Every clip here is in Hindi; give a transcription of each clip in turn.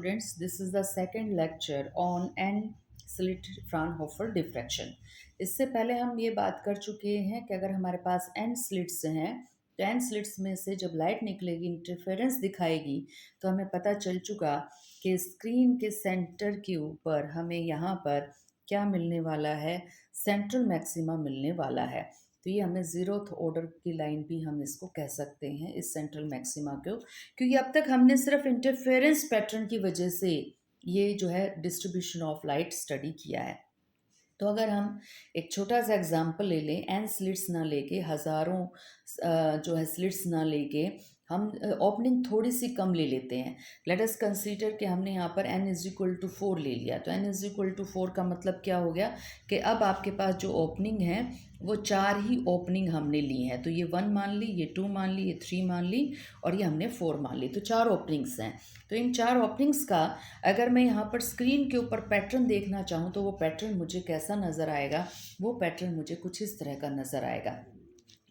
students, this is the second lecture on n-slit Fraunhofer diffraction. इससे पहले हम ये बात कर चुके हैं कि अगर हमारे पास n स्लिट्स हैं तो n स्लिट्स में से जब लाइट निकलेगी इंटरफेरेंस दिखाएगी तो हमें पता चल चुका कि स्क्रीन के सेंटर के ऊपर हमें यहाँ पर क्या मिलने वाला है, सेंट्रल मैक्सिमा मिलने वाला है। तो ये हमें ज़ीरोथ ऑर्डर की लाइन भी हम इसको कह सकते हैं इस सेंट्रल मैक्सिमा को, क्योंकि अब तक हमने सिर्फ इंटरफेरेंस पैटर्न की वजह से ये जो है डिस्ट्रीब्यूशन ऑफ लाइट स्टडी किया है। तो अगर हम एक छोटा सा एग्जांपल ले लें, एन स्लिट्स ना लेके, हज़ारों जो है स्लिट्स ना लेके, हम ओपनिंग थोड़ी सी कम ले लेते हैं। लेट अस कंसीडर कि हमने यहाँ पर n इज इक्वल टू 4 ले लिया। तो n इज इक्वल टू 4 का मतलब क्या हो गया कि अब आपके पास जो ओपनिंग है वो 4 ही ओपनिंग हमने ली हैं। तो ये 1 मान ली, ये 2 मान ली, ये 3 मान ली और ये हमने 4 मान ली। तो 4 ओपनिंग्स हैं। तो इन 4 ओपनिंग्स का अगर मैं यहाँ पर स्क्रीन के ऊपर पैटर्न देखना चाहूँ तो वो पैटर्न मुझे कैसा नज़र आएगा? वो पैटर्न मुझे कुछ इस तरह का नज़र आएगा।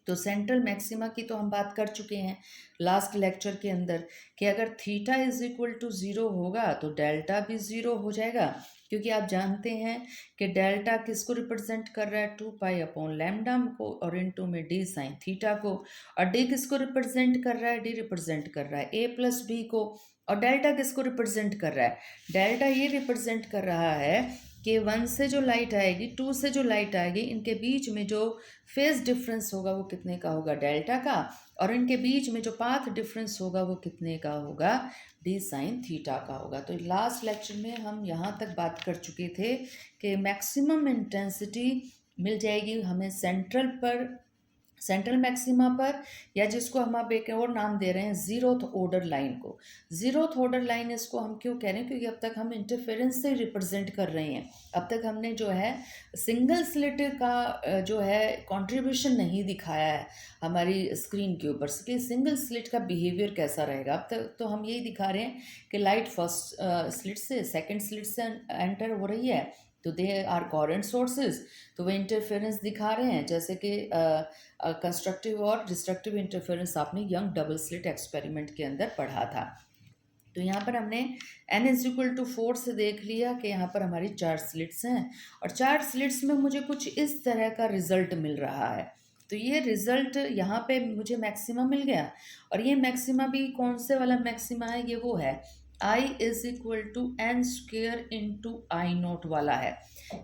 तो सेंट्रल मैक्सिमा की तो हम बात कर चुके हैं लास्ट लेक्चर के अंदर कि अगर थीटा इज इक्वल टू 0 होगा तो डेल्टा भी 0 हो जाएगा, क्योंकि आप जानते हैं कि डेल्टा किसको रिप्रेजेंट कर रहा है? 2 पाई अपॉन लैम्डा को, और इनटू में डी साइन थीटा को। और डी किसको रिप्रेजेंट कर रहा है? डी रिप्रेजेंट कर रहा है ए प्लस बी को। और डेल्टा किसको रिप्रेजेंट कर रहा है? डेल्टा ये रिप्रेजेंट कर रहा है कि 1 से जो लाइट आएगी, 2 से जो लाइट आएगी, इनके बीच में जो फेज डिफरेंस होगा वो कितने का होगा? डेल्टा का। और इनके बीच में जो पाथ डिफरेंस होगा वो कितने का होगा? डी साइन थीटा का होगा। तो लास्ट लेक्चर में हम यहाँ तक बात कर चुके थे कि मैक्सिमम इंटेंसिटी मिल जाएगी हमें सेंट्रल मैक्सिमा पर, या जिसको हम अब एक और नाम दे रहे हैं ज़ीरोथ ऑर्डर लाइन को। ज़ीरोथ ऑर्डर लाइन इसको हम क्यों कह रहे हैं? क्योंकि अब तक हम इंटरफेरेंस से रिप्रेजेंट कर रहे हैं। अब तक हमने जो है सिंगल स्लिट का जो है कंट्रीब्यूशन नहीं दिखाया है हमारी स्क्रीन के ऊपर कि सिंगल स्लिट का बिहेवियर कैसा रहेगा। अब तक तो हम यही दिखा रहे हैं कि लाइट फर्स्ट स्लिट से सेकेंड स्लिट से एंटर हो रही है, तो दे आर कोहेरेंट सोर्सेज, तो वे इंटरफेरेंस दिखा रहे हैं, जैसे कि कंस्ट्रक्टिव और डिस्ट्रक्टिव इंटरफेरेंस आपने यंग डबल स्लिट एक्सपेरिमेंट के अंदर पढ़ा था। तो यहाँ पर हमने n इज इक्वल टू 4 से देख लिया कि यहाँ पर हमारी 4 स्लिट्स हैं और 4 स्लिट्स में मुझे कुछ इस तरह का रिजल्ट मिल रहा है। तो ये रिजल्ट यहाँ पे मुझे मैक्सिमा मिल गया, और ये मैक्सिमा भी कौन से वाला मैक्सिमा है? ये वो है I is equal to n square into I naught वाला है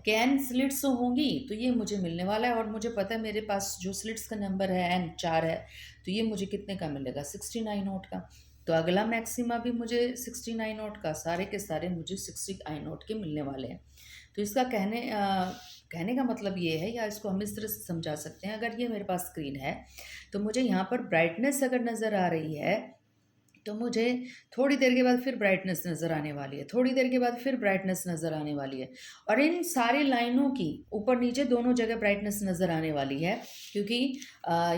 कि n स्लिट्स होंगी तो ये मुझे मिलने वाला है। और मुझे पता है मेरे पास जो स्लिट्स का नंबर है n 4 है, तो ये मुझे कितने का मिलेगा? 69 नोट का। तो अगला मैक्सिमा भी मुझे 69 नोट का, सारे के सारे मुझे 69 नोट के मिलने वाले हैं। तो इसका कहने का मतलब ये है, या इसको हम इस तरह से समझा सकते हैं, अगर ये मेरे पास स्क्रीन है तो मुझे यहाँ पर ब्राइटनेस अगर नज़र आ रही है तो मुझे थोड़ी देर के बाद फिर ब्राइटनेस नज़र आने वाली है, थोड़ी देर के बाद फिर ब्राइटनेस नज़र आने वाली है, और इन सारी लाइनों की ऊपर नीचे दोनों जगह ब्राइटनेस नज़र आने वाली है, क्योंकि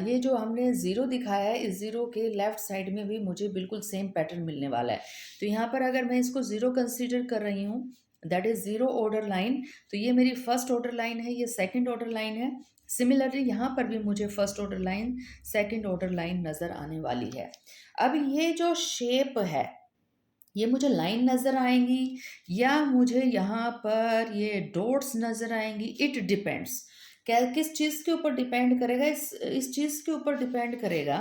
ये जो हमने ज़ीरो दिखाया है इस ज़ीरो के लेफ़्ट साइड में भी मुझे बिल्कुल सेम पैटर्न मिलने वाला है। तो यहाँ पर अगर मैं इसको ज़ीरो कंसिडर कर रही हूँ, that is zero order line, तो ये मेरी फर्स्ट ऑर्डर लाइन है, ये सेकेंड ऑर्डर लाइन है। सिमिलरली यहाँ पर भी मुझे first order line, second order line नज़र आने वाली है। अब ये जो शेप है, ये मुझे लाइन नज़र आएंगी या मुझे यहाँ पर ये डॉट्स नज़र आएंगी? It depends. क्या किस चीज़ के ऊपर डिपेंड करेगा? इस चीज़ के ऊपर डिपेंड करेगा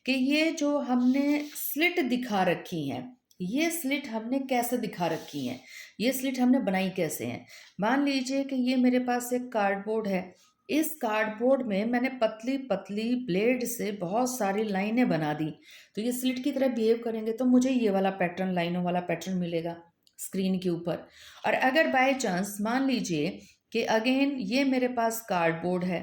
कि ये जो हमने स्लिट दिखा रखी हैं, ये स्लिट हमने कैसे दिखा रखी हैं, ये स्लिट हमने बनाई कैसे हैं। मान लीजिए कि ये मेरे पास एक कार्डबोर्ड है, इस कार्डबोर्ड में मैंने पतली पतली ब्लेड से बहुत सारी लाइनें बना दी, तो ये स्लिट की तरह बिहेव करेंगे, तो मुझे ये वाला पैटर्न, लाइनों वाला पैटर्न मिलेगा स्क्रीन के ऊपर। और अगर बाय चांस मान लीजिए कि अगेन ये मेरे पास कार्डबोर्ड है,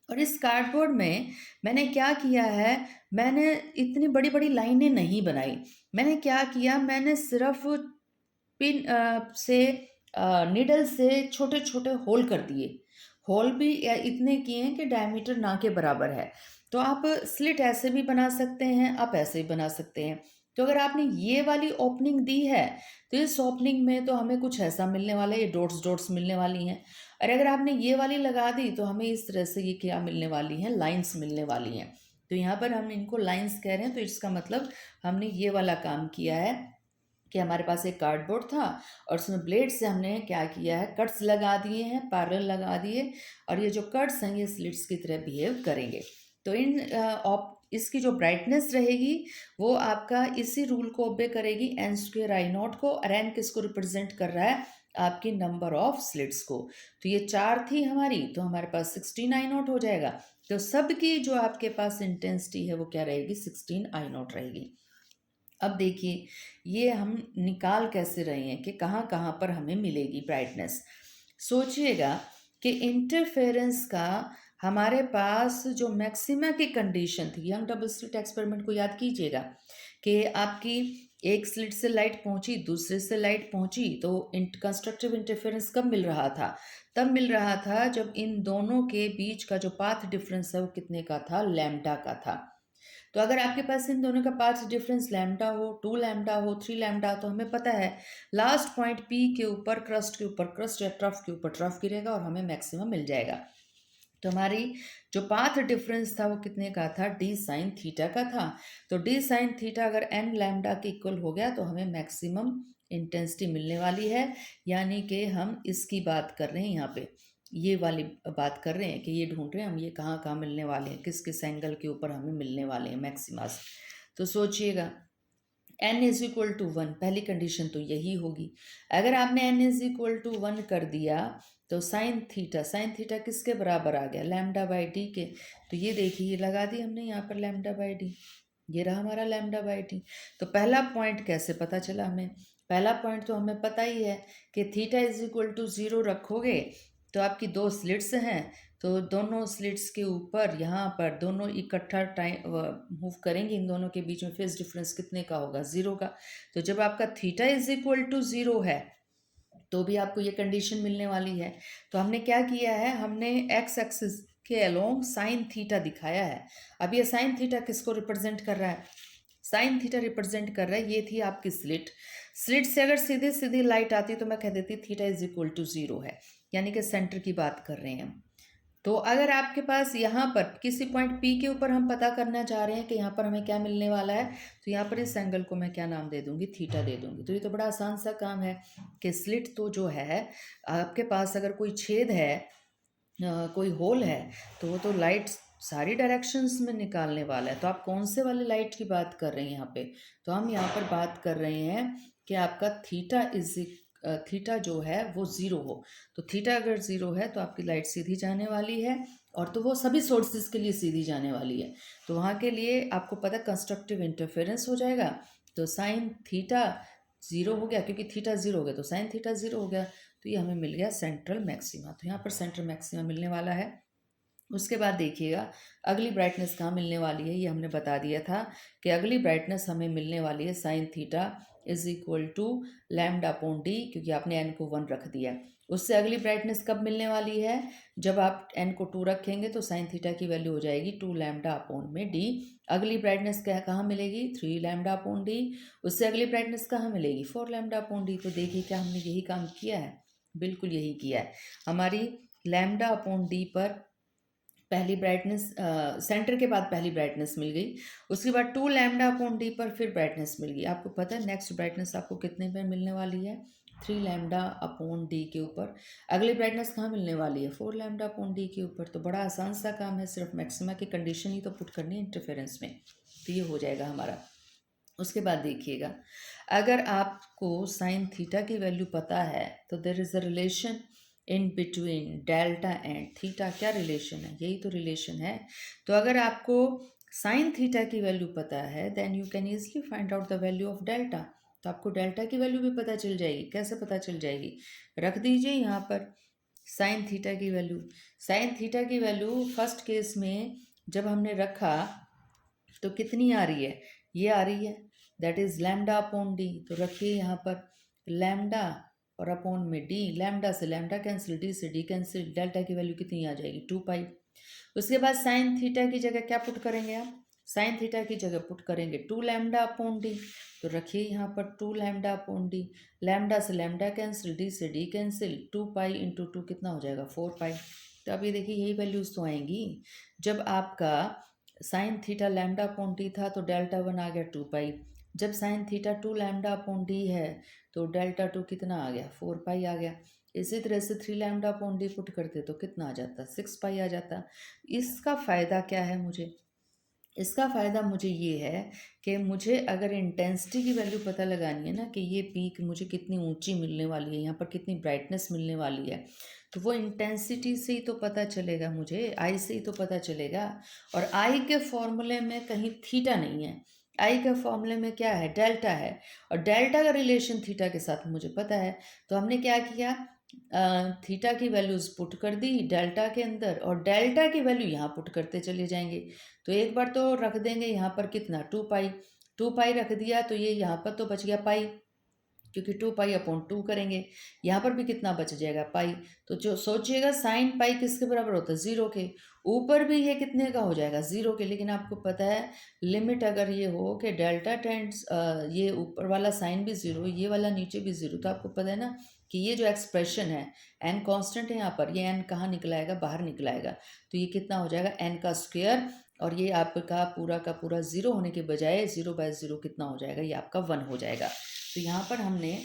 और इस कार्डबोर्ड में मैंने क्या किया है, मैंने इतनी बड़ी बड़ी लाइनें नहीं बनाई। मैंने क्या किया, मैंने सिर्फ पिन से निडल से छोटे छोटे होल कर दिए। होल भी इतने किए हैं कि डायमीटर ना के बराबर है। तो आप स्लिट ऐसे भी बना सकते हैं, आप ऐसे भी बना सकते हैं। तो अगर आपने ये वाली ओपनिंग दी है तो इस ओपनिंग में तो हमें कुछ ऐसा मिलने वाला है, ये डॉट्स डॉट्स मिलने वाली हैं। और अगर आपने ये वाली लगा दी तो हमें इस तरह से ये क्या मिलने वाली हैं? लाइंस मिलने वाली हैं। तो यहाँ पर हम इनको लाइंस कह रहे हैं, तो इसका मतलब हमने ये वाला काम किया है कि हमारे पास एक कार्डबोर्ड था और उसमें ब्लेड से हमने क्या किया है, कट्स लगा दिए हैं, पैरेलल लगा दिए, और ये जो कट्स हैं ये स्लिट्स की तरह बिहेव करेंगे। तो इसकी जो ब्राइटनेस रहेगी वो आपका इसी रूल को ओबे करेगी, एन स्क्वेयर आई नॉट को, और एन किसको रिप्रेजेंट कर रहा है, आपकी नंबर ऑफ स्लिट्स को। तो ये 4 थी हमारी, तो हमारे पास 16 आई नॉट हो जाएगा। तो सबकी जो आपके पास इंटेंसिटी है वो क्या रहेगी, 16 आई नॉट रहेगी। अब देखिए ये हम निकाल कैसे रहे हैं कि कहाँ कहाँ पर हमें मिलेगी ब्राइटनेस। सोचिएगा कि इंटरफेरेंस का हमारे पास जो मैक्सिमा की कंडीशन थी, यंग डबल स्लिट एक्सपेरिमेंट को याद कीजिएगा कि आपकी एक स्लिट से लाइट पहुंची, दूसरे से लाइट पहुंची, तो कंस्ट्रक्टिव इंटरफेरेंस कब मिल रहा था, तब मिल रहा था जब इन दोनों के बीच का जो पाथ डिफरेंस है वो कितने का था, लैम्डा का था। तो अगर आपके पास इन दोनों का पाथ डिफरेंस लैम्डा हो, 2 लैम्डा हो, 3 लैम्डा, तो हमें पता है लास्ट पॉइंट पी के ऊपर क्रस्ट के ऊपर क्रस्ट या ट्रफ के ऊपर ट्रफ गिरेगा और हमें मैक्सिमम मिल जाएगा। तो हमारी जो पाथ डिफरेंस था वो कितने का था, डी साइन थीटा का था। तो डी साइन थीटा अगर एन लैम्डा के इक्वल हो गया तो हमें मैक्सिमम इंटेंसिटी मिलने वाली है। यानी कि हम इसकी बात कर रहे हैं, यहाँ पे ये वाली बात कर रहे हैं कि ये ढूंढ रहे हैं हम, ये कहाँ कहाँ मिलने वाले हैं, किस किस एंगल के ऊपर हमें मिलने वाले हैं मैक्सिमास। तो सोचिएगा n इज इक्वल टू 1, पहली कंडीशन तो यही होगी। अगर आपने n इज इक्वल टू 1 कर दिया तो साइन थीटा किसके बराबर आ गया, लैम्डा बाई डी के। तो ये देखिए ये लगा दी हमने यहाँ पर लैम्डा बाई डी, ये रहा हमारा लैम्डा बाई डी। तो पहला पॉइंट कैसे पता चला हमें, पहला पॉइंट तो हमें पता ही है कि थीटा इज इक्वल टू 0 रखोगे तो आपकी 2 स्लिट्स हैं, तो दोनों स्लिट्स के ऊपर यहाँ पर दोनों इकट्ठा टाइम मूव करेंगे, इन दोनों के बीच में फेज डिफरेंस कितने का होगा, 0 का। तो जब आपका थीटा इज इक्वल टू 0 है तो भी आपको ये कंडीशन मिलने वाली है। तो हमने क्या किया है, हमने एक्स एक्सिस के अलोंग साइन थीटा दिखाया है। अब ये साइन थीटा किसको रिप्रेजेंट कर रहा है, साइन थीटा रिप्रेजेंट कर रहा है, ये थी आपकी स्लिट। स्लिट से अगर सीधे सीधी लाइट आती तो मैं कह देती थीटा इज इक्वल टू 0 है, यानी कि सेंटर की बात कर रहे हैं हम। तो अगर आपके पास यहाँ पर किसी पॉइंट P के ऊपर हम पता करना चाह रहे हैं कि यहाँ पर हमें क्या मिलने वाला है, तो यहाँ पर इस एंगल को मैं क्या नाम दे दूंगी, थीटा दे दूंगी। तो ये तो बड़ा आसान सा काम है कि स्लिट तो जो है आपके पास अगर कोई छेद है, कोई होल है, तो वो तो लाइट सारी डायरेक्शंस में निकालने वाला है। तो आप कौन से वाले लाइट की बात कर रहे हैं यहाँ पे, तो हम यहाँ पर बात कर रहे हैं कि आपका थीटा जो है वो 0 हो। तो थीटा अगर 0 है तो आपकी लाइट सीधी जाने वाली है, और तो वो सभी सोर्सेज के लिए सीधी जाने वाली है। तो वहाँ के लिए आपको पता कंस्ट्रक्टिव इंटरफेरेंस हो जाएगा। तो साइन थीटा 0 हो गया, क्योंकि थीटा 0 हो गया तो साइन थीटा 0 हो गया। तो ये हमें मिल गया सेंट्रल मैक्सिमा। तो यहाँ पर सेंट्रल मैक्सिमा मिलने वाला है। उसके बाद देखिएगा अगली ब्राइटनेस कहाँ मिलने वाली है, ये हमने बता दिया था कि अगली ब्राइटनेस हमें मिलने वाली है sine theta is equal to lambda upon d, क्योंकि आपने एन को 1 रख दिया। उससे अगली ब्राइटनेस कब मिलने वाली है, जब आप एन को 2 रखेंगे तो साइन थीटा की वैल्यू हो जाएगी 2 लैम्डा अपॉन में डी। अगली ब्राइटनेस कहाँ मिलेगी, 3 लैम्डा अपॉन डी। उससे अगली ब्राइटनेस कहाँ मिलेगी, 4 लैम्डा अपॉन डी। तो देखिए क्या हमने यही काम किया है, बिल्कुल यही किया है। हमारी लैम्डा अपॉन डी पर पहली ब्राइटनेस सेंटर के बाद पहली ब्राइटनेस मिल गई, उसके बाद 2 लैम्डा अपॉन डी पर फिर ब्राइटनेस मिल गई। आपको पता है नेक्स्ट ब्राइटनेस आपको कितने पर मिलने वाली है, 3 लैम्डा अपॉन डी के ऊपर। अगली ब्राइटनेस कहाँ मिलने वाली है, 4 लैम्डा अपॉन डी के ऊपर। तो बड़ा आसान सा काम है, सिर्फ मैक्सिमा की कंडीशन ही तो पुट करनी है इंटरफेरेंस में, तो ये हो जाएगा हमारा। उसके बाद देखिएगा अगर आपको साइन थीटा की वैल्यू पता है तो there is a relation in between delta and theta. क्या रिलेशन है, यही तो रिलेशन है। तो अगर आपको साइन थीटा की वैल्यू पता है then you can easily find out the value of delta. तो आपको डेल्टा की वैल्यू भी पता चल जाएगी। कैसे पता चल जाएगी, रख दीजिए यहाँ पर साइन थीटा की वैल्यू। साइन थीटा की वैल्यू फर्स्ट केस में जब हमने रखा तो कितनी आ रही है, ये आ रही है, that is lambda upon D. तो रखिए यहाँ पर लैम्डा और अपॉन में डी, लैम्डा से लैम्डा कैंसिल, डी से डी कैंसिल, डेल्टा की वैल्यू कितनी आ जाएगी, 2 पाई। उसके बाद साइन थीटा की जगह क्या पुट करेंगे आप, साइन थीटा की जगह पुट करेंगे 2 लैम्डा अपॉन डी। तो रखिए यहाँ पर 2 लैम्डा अपॉन डी, लैम्डा से लैम्डा कैंसिल, डी से डी कैंसिल, 2 पाई इंटू 2 कितना हो जाएगा, 4 पाई। तो अब ये देखिए यही वैल्यूज तो आएंगी। जब आपका sine theta lambda upon D था तो डेल्टा 1 आ गया 2 पाई, जब sine theta 2 lambda upon D है तो डेल्टा 2 कितना आ गया, 4 पाई आ गया। इसी तरह से 3 लैम्डा अपॉन डी पुट करते तो कितना आ जाता, 6 पाई आ जाता। इसका फ़ायदा क्या है मुझे, इसका फ़ायदा मुझे ये है कि मुझे अगर इंटेंसिटी की वैल्यू पता लगानी है ना, कि ये पीक मुझे कितनी ऊंची मिलने वाली है, यहाँ पर कितनी ब्राइटनेस मिलने वाली है, तो वो इंटेंसिटी से ही तो पता चलेगा मुझे, आई से ही तो पता चलेगा। और आई के फॉर्मूले में कहीं थीटा नहीं है, आई के फॉर्मूले में क्या है, डेल्टा है। और डेल्टा का रिलेशन थीटा के साथ मुझे पता है। तो हमने क्या किया, थीटा की वैल्यूज़ पुट कर दी डेल्टा के अंदर, और डेल्टा की वैल्यू यहाँ पुट करते चले जाएंगे। तो एक बार तो रख देंगे यहाँ पर कितना, 2 पाई, 2 पाई रख दिया तो ये यहाँ पर तो बच गया पाई, क्योंकि 2 पाई अपॉन 2 करेंगे, यहाँ पर भी कितना बच जाएगा, पाई। तो जो सोचिएगा साइन पाई किसके बराबर होता है, 0 के। ऊपर भी ये कितने का हो जाएगा, 0 के। लेकिन आपको पता है लिमिट अगर ये हो कि डेल्टा टेंड्स, ये ऊपर वाला साइन भी 0, ये वाला नीचे भी 0, तो आपको पता है ना कि ये जो एक्सप्रेशन है, एन कांस्टेंट है यहाँ पर, ये एन कहाँ निकलाएगा, बाहर निकलाएगा। तो ये कितना हो जाएगा, एन का स्क्वायर, और ये आपका पूरा का पूरा 0 होने के बजाय 0/0 कितना हो जाएगा, ये आपका 1 हो जाएगा। तो यहाँ पर हमने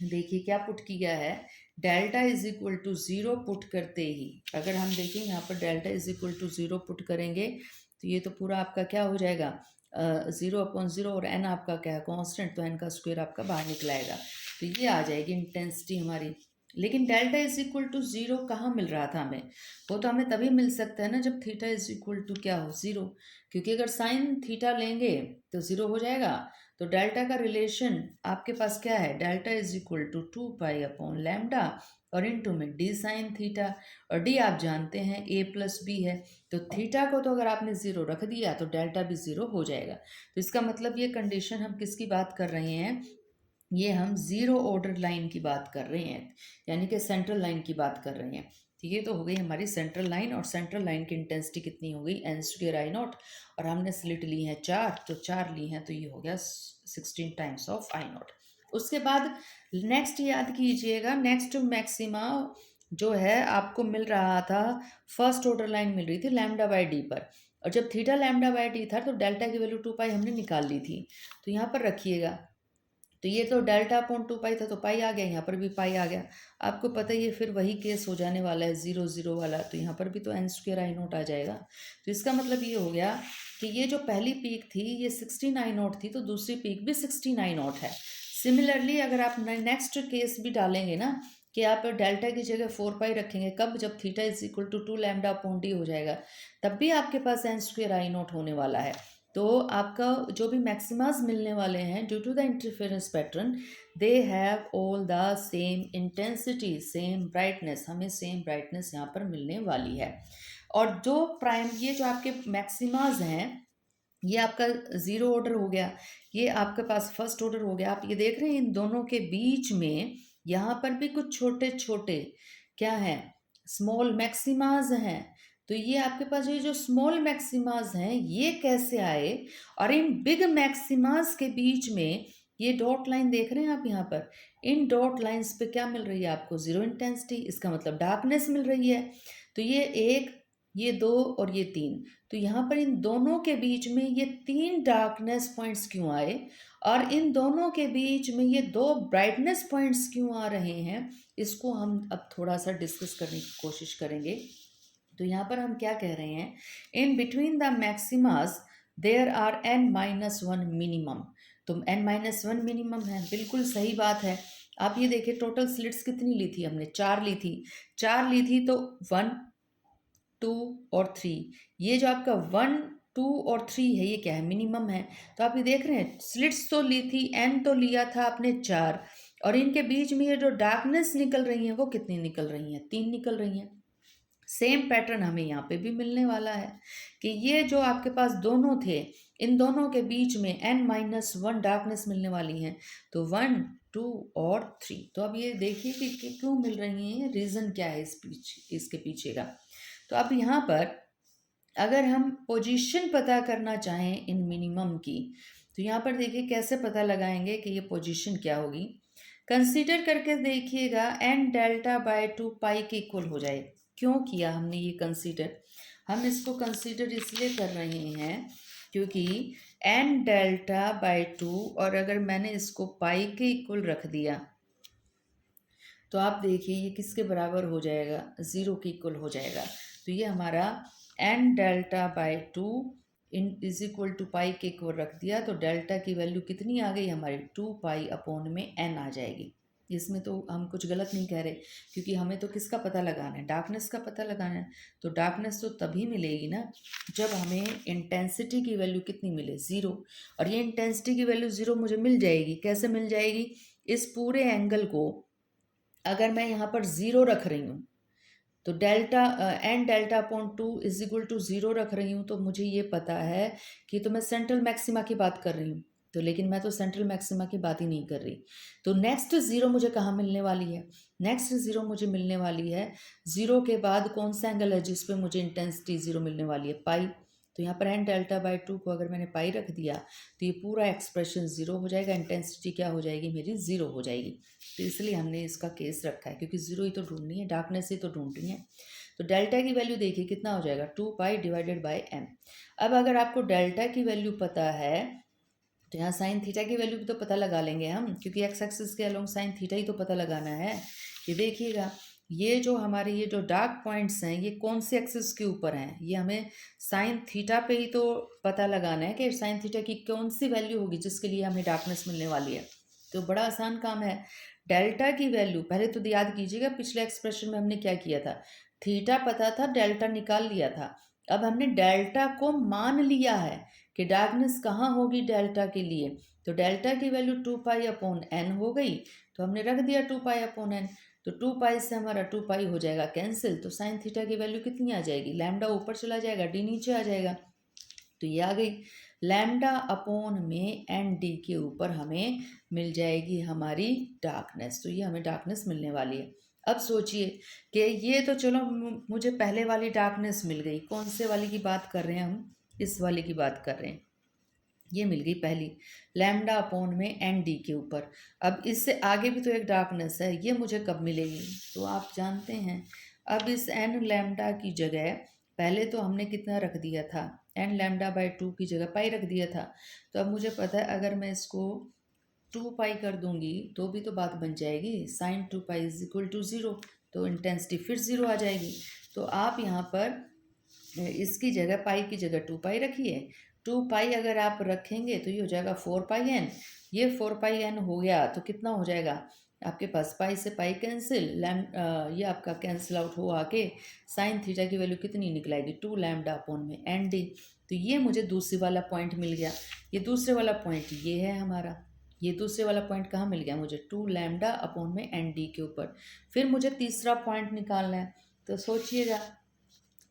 देखिए क्या पुट किया है, delta is equal to 0 put करते ही, अगर हम देखें यहाँ पर delta is equal to 0 put करेंगे तो ये तो पूरा आपका क्या हो जाएगा, 0/0, और एन आपका क्या है, कांस्टेंट, तो एन का स्क्वायर आपका बाहर निकलाएगा। तो ये आ जाएगी इंटेंसिटी हमारी। लेकिन डेल्टा इज इक्वल टू 0 कहाँ मिल रहा था हमें, वो तो हमें तभी मिल सकता है ना जब थीटा इज इक्वल टू क्या हो, 0। क्योंकि अगर साइन थीटा लेंगे तो 0 हो जाएगा। तो डेल्टा का रिलेशन आपके पास क्या है, delta is equal to 2 pi upon lambda और इनटू में डी साइन थीटा, और डी आप जानते हैं a प्लस बी है। तो थीटा को तो अगर आपने 0 रख दिया तो डेल्टा भी 0 हो जाएगा। तो इसका मतलब ये कंडीशन हम किसकी बात कर रहे हैं, ये हम जीरो ऑर्डर लाइन की बात कर रहे हैं, यानी कि सेंट्रल लाइन की बात कर रहे हैं। तो ये तो हो गई हमारी सेंट्रल लाइन, और सेंट्रल लाइन की इंटेंसिटी कितनी हो गई, एन स्क्वायर आई नॉट, और हमने स्लिट ली है 4, तो 4 ली हैं, तो ये हो गया 16 टाइम्स ऑफ आई नॉट। उसके बाद नेक्स्ट याद कीजिएगा, नेक्स्ट मैक्सिमा जो है आपको मिल रहा था, फर्स्ट ऑर्डर लाइन मिल रही थी लैम्डा बाई डी पर, और जब थीटा लैम्डा बाई डी था तो डेल्टा की वैल्यू 2 पाई हमने निकाल ली थी। तो यहाँ पर रखिएगा, तो ये तो डेल्टा अपॉन 2 पाई था तो पाई आ गया, यहाँ पर भी पाई आ गया। आपको पता ही है फिर वही केस हो जाने वाला है 0 0 वाला, तो यहाँ पर भी तो एन स्क्वायर आई नोट आ जाएगा। तो इसका मतलब ये हो गया कि ये जो पहली पीक थी ये 16 आई नोट थी, तो दूसरी पीक भी 16 आई नोट है। सिमिलरली अगर आप नेक्स्ट केस भी डालेंगे ना, कि आप डेल्टा की जगह 4 पाई रखेंगे, कब, जब theta is equal to 2 lambda upon d हो जाएगा, तब भी आपके पास एन स्क्वायर आई नोट होने वाला है। तो आपका जो भी मैक्सिमास मिलने वाले हैं due to the interference pattern, they have all the same intensity, same brightness, हमें सेम ब्राइटनेस यहाँ पर मिलने वाली है। और जो प्राइम, ये जो आपके मैक्सिमास हैं, ये आपका जीरो ऑर्डर हो गया, ये आपके पास फर्स्ट ऑर्डर हो गया। आप ये देख रहे हैं इन दोनों के बीच में यहाँ पर भी कुछ छोटे छोटे क्या हैं, स्मॉल मैक्सिमाज हैं। तो ये आपके पास ये जो स्मॉल मैक्सिमाज हैं ये कैसे आए, और इन बिग मैक्सिमाज के बीच में ये डॉट लाइन देख रहे हैं आप यहाँ पर, इन डॉट लाइंस पे क्या मिल रही है आपको, जीरो इंटेंसिटी, इसका मतलब डार्कनेस मिल रही है। तो ये 1, ये 2 और ये 3, तो यहाँ पर इन दोनों के बीच में ये 3 डार्कनेस पॉइंट्स क्यों आए, और इन दोनों के बीच में ये 2 ब्राइटनेस पॉइंट्स क्यों आ रहे हैं, इसको हम अब थोड़ा सा डिस्कस करने की कोशिश करेंगे। तो यहाँ पर हम क्या कह रहे हैं, in between the maximas there are n-1 minimum. तो n-1 मिनिमम है, बिल्कुल सही बात है। आप ये देखिए टोटल स्लिट्स कितनी ली थी हमने, 4 ली थी, 4 ली थी, तो 1 2 और 3, ये जो आपका 1 2 और 3 है ये क्या है, मिनिमम है। तो आप ये देख रहे हैं स्लिट्स तो ली थी, एन तो लिया था आपने 4, और इनके बीच में ये जो डार्कनेस निकल रही है वो कितनी निकल रही हैं, 3 निकल रही हैं। सेम पैटर्न हमें यहाँ पे भी मिलने वाला है कि ये जो आपके पास दोनों थे, इन दोनों के बीच में n-1 डार्कनेस मिलने वाली है, तो 1 2 और 3। तो अब ये देखिए कि क्यों मिल रही हैं, रीज़न क्या है इसके पीछे का। तो अब यहाँ पर अगर हम पोजीशन पता करना चाहें इन मिनिमम की, तो यहाँ पर देखिए कैसे पता लगाएंगे कि ये पोजीशन क्या होगी। कंसीडर करके देखिएगा n डेल्टा बाय 2 पाई के इक्वल हो जाए। क्यों किया हमने ये कंसीडर, हम इसको कंसीडर इसलिए कर रहे हैं क्योंकि एन डेल्टा बाई 2, और अगर मैंने इसको पाई के इक्वल रख दिया तो आप देखिए ये किसके बराबर हो जाएगा, ज़ीरो के इक्वल हो जाएगा। तो ये हमारा N delta by 2 in is equal to pi के इक्वल रख दिया, तो डेल्टा की वैल्यू कितनी आ गई हमारी, 2 पाई अपॉन में एन आ जाएगी। इसमें तो हम कुछ गलत नहीं कह रहे, क्योंकि हमें तो किसका पता लगाना है, डार्कनेस का पता लगाना है। तो डार्कनेस तो तभी मिलेगी ना जब हमें इंटेंसिटी की वैल्यू कितनी मिले, ज़ीरो। और ये इंटेंसिटी की वैल्यू ज़ीरो मुझे मिल जाएगी, कैसे मिल जाएगी, इस पूरे एंगल को अगर मैं यहाँ पर ज़ीरो रख रही हूँ तो delta n delta upon 2 is equal to zero रख रही हूँ, तो मुझे ये पता है कि तो मैं सेंट्रल मैक्सिमा की बात कर रही हूँ, तो लेकिन मैं तो सेंट्रल मैक्सिमा की बात ही नहीं कर रही। तो नेक्स्ट ज़ीरो मुझे कहाँ मिलने वाली है, नेक्स्ट ज़ीरो मुझे मिलने वाली है ज़ीरो के बाद कौन सा एंगल है जिस पे मुझे इंटेंसिटी ज़ीरो मिलने वाली है, पाई। तो यहाँ पर एन डेल्टा बाई 2 को अगर मैंने पाई रख दिया तो ये पूरा एक्सप्रेशन ज़ीरो हो जाएगा, इंटेंसिटी क्या हो जाएगी मेरी, ज़ीरो हो जाएगी। तो इसलिए हमने इसका केस रखा है, क्योंकि ज़ीरो ही तो ढूंढनी है, डार्कनेस ही तो ढूंढनी है। तो डेल्टा की वैल्यू देखिए कितना हो जाएगा, 2 पाई डिवाइडेड बाई एन। अब अगर आपको डेल्टा की वैल्यू पता है तो यहाँ साइन थीटा की वैल्यू भी तो पता लगा लेंगे हम, क्योंकि एक्स एक्सिस के अलोंग साइन थीटा ही तो पता लगाना है। ये देखिएगा, ये जो हमारे ये जो डार्क पॉइंट्स हैं ये कौन से एक्सिस के ऊपर हैं, ये हमें साइन थीटा पे ही तो पता लगाना है कि साइन थीटा की कौन सी वैल्यू होगी जिसके लिए हमें डार्कनेस मिलने वाली है। तो बड़ा आसान काम है। डेल्टा की वैल्यू पहले तो याद कीजिएगा, पिछले एक्सप्रेशन में हमने क्या किया था, थीटा पता था, डेल्टा निकाल लिया था। अब हमने डेल्टा को मान लिया है कि डार्कनेस कहाँ होगी डेल्टा के लिए, तो डेल्टा की वैल्यू 2 पाई अपॉन एन हो गई, तो हमने रख दिया 2 पाई अपॉन एन। तो 2 पाई से हमारा 2 पाई हो जाएगा कैंसिल, तो साइन थीटा की वैल्यू कितनी आ जाएगी, लैम्डा ऊपर चला जाएगा, डी नीचे आ जाएगा। तो ये आ गई लैम्डा अपॉन में एन डी के ऊपर हमें मिल जाएगी हमारी डार्कनेस। तो ये हमें डार्कनेस मिलने वाली है। अब सोचिए कि ये तो चलो मुझे पहले वाली डार्कनेस मिल गई, कौन से वाली की बात कर रहे हैं हम, इस वाले की बात कर रहे हैं, ये मिल गई पहली लैम्डा अपॉन में एन डी के ऊपर। अब इससे आगे भी तो एक डार्कनेस है, ये मुझे कब मिलेगी, तो आप जानते हैं अब इस एन लैम्डा की जगह पहले तो हमने कितना रख दिया था, एन लैम्डा बाई 2 की जगह पाई रख दिया था। तो अब मुझे पता है अगर मैं इसको 2 पाई कर दूंगी तो भी तो बात बन जाएगी, sine 2 pi is equal to zero, तो इंटेंसिटी फिर ज़ीरो आ जाएगी। तो आप यहाँ पर इसकी जगह पाई की जगह 2 पाई रखिए, 2 पाई अगर आप रखेंगे तो ये हो जाएगा 4 पाई एन। ये 4 पाई एन हो गया तो कितना हो जाएगा आपके पास, पाई से पाई कैंसिल, ये आपका कैंसिल आउट हो आके साइन थीटा की वैल्यू कितनी निकलाएगी, 2 लैम्डा अपॉन में एन डी। तो ये मुझे दूसरी वाला पॉइंट मिल गया। ये दूसरे वाला पॉइंट ये है हमारा, ये दूसरे वाला पॉइंट कहाँ मिल गया मुझे, 2 लैम्डा अपॉन में एन डी के ऊपर। फिर मुझे तीसरा पॉइंट निकालना है, तो सोचिएगा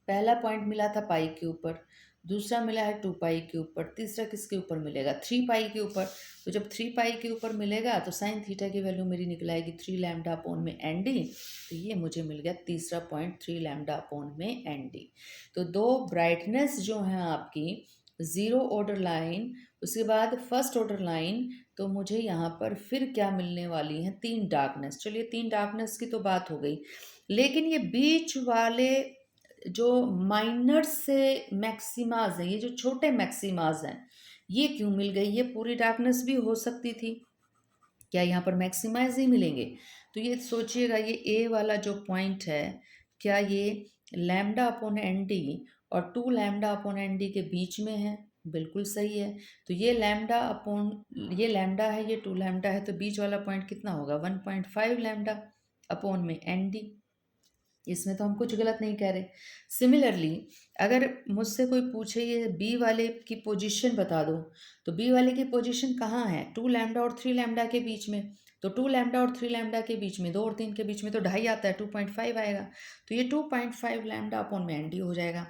पहला पॉइंट मिला था पाई के ऊपर, दूसरा मिला है 2 पाई के ऊपर, तीसरा किसके ऊपर मिलेगा, 3 पाई के ऊपर। तो जब 3 पाई के ऊपर मिलेगा तो साइन थीटा की वैल्यू मेरी निकलाएगी 3 लैम्डा अपॉन में एन डी। तो ये मुझे मिल गया तीसरा पॉइंट, 3 लैम्डा अपॉन में एन डी। तो दो ब्राइटनेस जो है आपकी, ज़ीरो ऑर्डर लाइन, उसके बाद फर्स्ट ऑर्डर लाइन, तो मुझे यहाँ पर फिर क्या मिलने वाली है, 3 डार्कनेस। चलिए 3 डार्कनेस की तो बात हो गई, लेकिन ये बीच वाले जो माइनर से मैक्सिमाज हैं, ये जो छोटे मैक्सिमाज हैं, ये क्यों मिल गई, ये पूरी डार्कनेस भी हो सकती थी, क्या यहाँ पर मैक्सिमाइज ही मिलेंगे। तो ये सोचिएगा, ये ए वाला जो पॉइंट है, क्या ये लैम्डा अपॉन एन डी और 2 लैम्डा अपॉन एन डी के बीच में है, बिल्कुल सही है। तो ये लैम्डा अपॉन, ये लैम्डा है, ये 2 लैम्डा है, तो बीच वाला पॉइंट कितना होगा, 1.5 लैम्डा अपॉन में एन डी। इसमें तो हम कुछ गलत नहीं कह रहे। सिमिलरली अगर मुझसे कोई पूछे ये बी वाले की पोजीशन बता दो, तो बी वाले की पोजीशन कहाँ है, 2 लैम्डा और 3 लैम्डा के बीच में। तो 2 लैम्डा और 3 लैम्डा के बीच में, 2 और 3 के बीच में तो ढाई आता है, 2.5 आएगा। तो ये 2.5 लैम्डा अपॉन में एन डी हो जाएगा।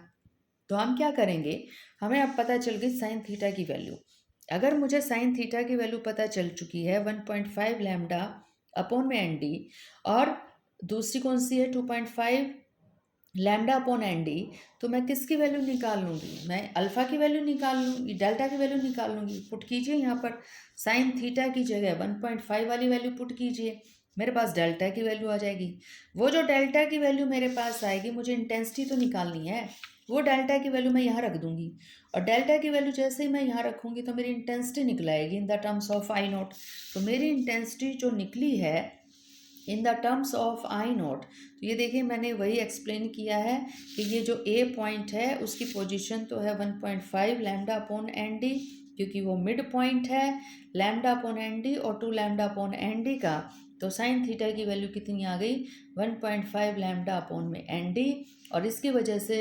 तो हम क्या करेंगे, हमें अब पता चल गई साइन थीटा की वैल्यू। अगर मुझे साइन थीटा की वैल्यू पता चल चुकी है 1.5 लैम्डा अपॉन में एन डी, और दूसरी कौन सी है 2.5 लैम्डा अपॉन एन डी, तो मैं किसकी वैल्यू निकाल लूँगी, मैं अल्फ़ा की वैल्यू निकाल लूँगी, डेल्टा की वैल्यू निकाल लूँगी। पुट कीजिए यहाँ पर साइन थीटा की जगह 1.5 वाली वैल्यू पुट कीजिए, मेरे पास डेल्टा की वैल्यू आ जाएगी। वो जो डेल्टा की वैल्यू मेरे पास आएगी, मुझे इंटेंसिटी तो निकालनी है, वो डेल्टा की वैल्यू मैं यहाँ रख दूँगी, और डेल्टा की वैल्यू जैसे ही मैं यहाँ रखूँगी तो मेरी इंटेंसिटी निकल आएगी in the terms of I note. तो मेरी इंटेंसिटी जो निकली है in the terms of I note, तो ये देखिए मैंने वही एक्सप्लेन किया है कि ये जो ए पॉइंट है उसकी पोजीशन तो है 1.5 लैम्डा अपॉन एन डी, क्योंकि वो मिड पॉइंट है, लैम्डा अपॉन एन डी और 2 लैम्डा अपॉन एन डी का, तो साइन थीटा की वैल्यू कितनी आ गई 1.5 लैम्डा अपॉन में एन डी। और इसकी वजह से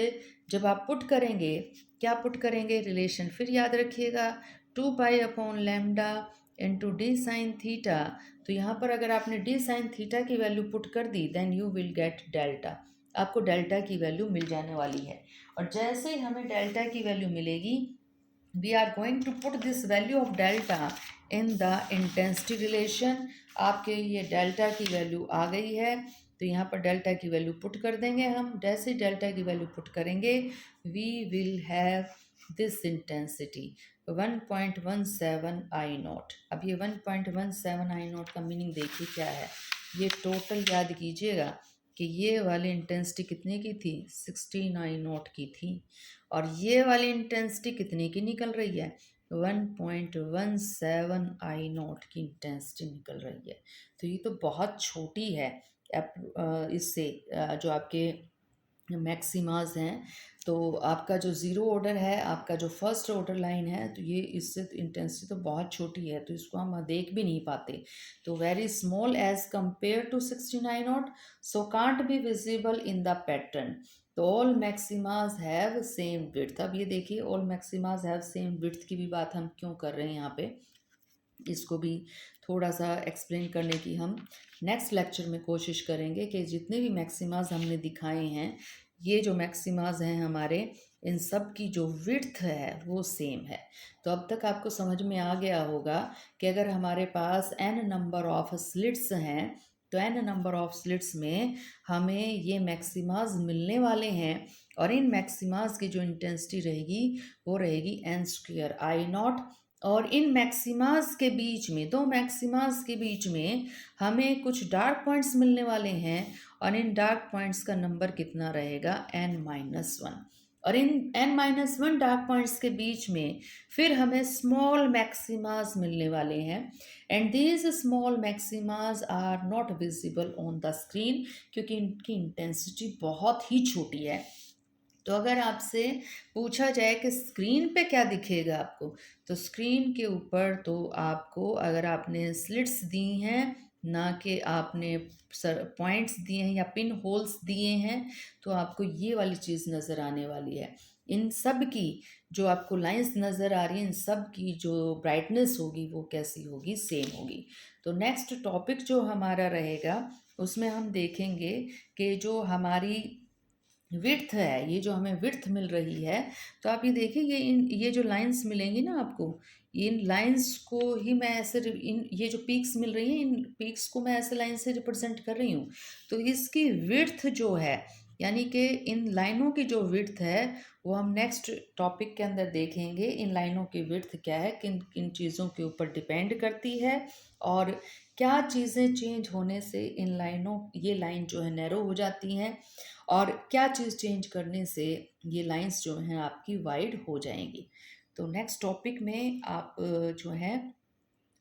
जब आप पुट करेंगे, क्या पुट करेंगे रिलेशन, फिर याद रखिएगा 2 pi upon lambda into D sine theta. तो यहाँ पर अगर आपने डी साइन थीटा की वैल्यू पुट कर दी then you will get delta, आपको डेल्टा की वैल्यू मिल जाने वाली है। और जैसे ही हमें डेल्टा की वैल्यू मिलेगी we are going to put this value of delta in the intensity relation। आपके ये डेल्टा की वैल्यू आ गई है, तो यहाँ पर डेल्टा की वैल्यू पुट कर देंगे हम। जैसे डेल्टा की वैल्यू पुट करेंगे we will have this intensity 1.17 I not. अब ये 1.17 आई नॉट का मीनिंग देखिए क्या है, ये टोटल याद कीजिएगा कि ये वाली इंटेंसिटी कितने की थी 16 आई नॉट की थी, और ये वाली इंटेंसिटी कितने की निकल रही है 1.17 आई नॉट की इंटेंसिटी निकल रही है। तो ये तो बहुत छोटी है इससे जो आपके मैक्सिमाज हैं। तो आपका जो ज़ीरो ऑर्डर है, आपका जो फर्स्ट ऑर्डर लाइन है, तो ये इससे इंटेंसिटी तो बहुत छोटी है, तो इसको हम देख भी नहीं पाते। तो very small as compare to 16 not, so can't be visible in the pattern. तो all maximas have same width. अब ये देखिए all maximas have same width की भी बात हम क्यों कर रहे हैं यहाँ पे, इसको भी थोड़ा सा एक्सप्लेन करने की हम नेक्स्ट लेक्चर में कोशिश करेंगे कि जितने भी मैक्सिमाज हमने दिखाए हैं, ये जो मैक्सिमाज हैं हमारे, इन सब की जो विड्थ है वो सेम है। तो अब तक आपको समझ में आ गया होगा कि अगर हमारे पास n नंबर ऑफ स्लिट्स हैं, तो n नंबर ऑफ स्लिट्स में हमें ये मैक्सिमाज मिलने वाले हैं, और इन मैक्सिमाज की जो इंटेंसिटी रहेगी वो रहेगी n स्क्वायर आई नॉट। और इन मैक्सिमाज के बीच में, दो मैक्सिमाज के बीच में हमें कुछ डार्क पॉइंट्स मिलने वाले हैं, और इन डार्क पॉइंट्स का नंबर कितना रहेगा n-1। और इन n-1 डार्क पॉइंट्स के बीच में फिर हमें स्मॉल मैक्सिमाज मिलने वाले हैं, and these small maximas are not visible on the screen, क्योंकि इनकी इंटेंसिटी बहुत ही छोटी है। तो अगर आपसे पूछा जाए कि स्क्रीन पे क्या दिखेगा आपको, तो स्क्रीन के ऊपर तो आपको, अगर आपने स्लिट्स दी हैं ना कि आपने पॉइंट्स दिए हैं या पिन होल्स दिए हैं, तो आपको ये वाली चीज़ नज़र आने वाली है। इन सब की जो आपको लाइंस नज़र आ रही हैं, इन सब की जो ब्राइटनेस होगी वो कैसी होगी, सेम होगी। तो नेक्स्ट टॉपिक जो हमारा रहेगा उसमें हम देखेंगे कि जो हमारी विड्थ है, ये जो हमें विड्थ मिल रही है, तो आप ये देखिए ये जो लाइंस मिलेंगी ना आपको, इन लाइंस को ही मैं ऐसे इन ये जो पीक्स मिल रही हैं, इन पीक्स को मैं ऐसे लाइन से रिप्रेजेंट कर रही हूँ। तो इसकी विड्थ जो है, यानी कि इन लाइनों की जो विड्थ है वो हम नेक्स्ट टॉपिक के अंदर देखेंगे। इन लाइनों की विड्थ क्या है, किन किन चीज़ों के ऊपर डिपेंड करती है, और क्या चीज़ें चेंज होने से इन लाइनों, ये लाइन जो है नैरो हो जाती हैं, और क्या चीज़ चेंज करने से ये लाइंस जो हैं आपकी वाइड हो जाएंगी। तो नेक्स्ट टॉपिक में आप जो है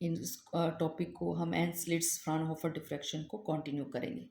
इन टॉपिक को हम एंड स्लिट्स फ्राउनहोफर डिफ्रैक्शन को कंटिन्यू करेंगे।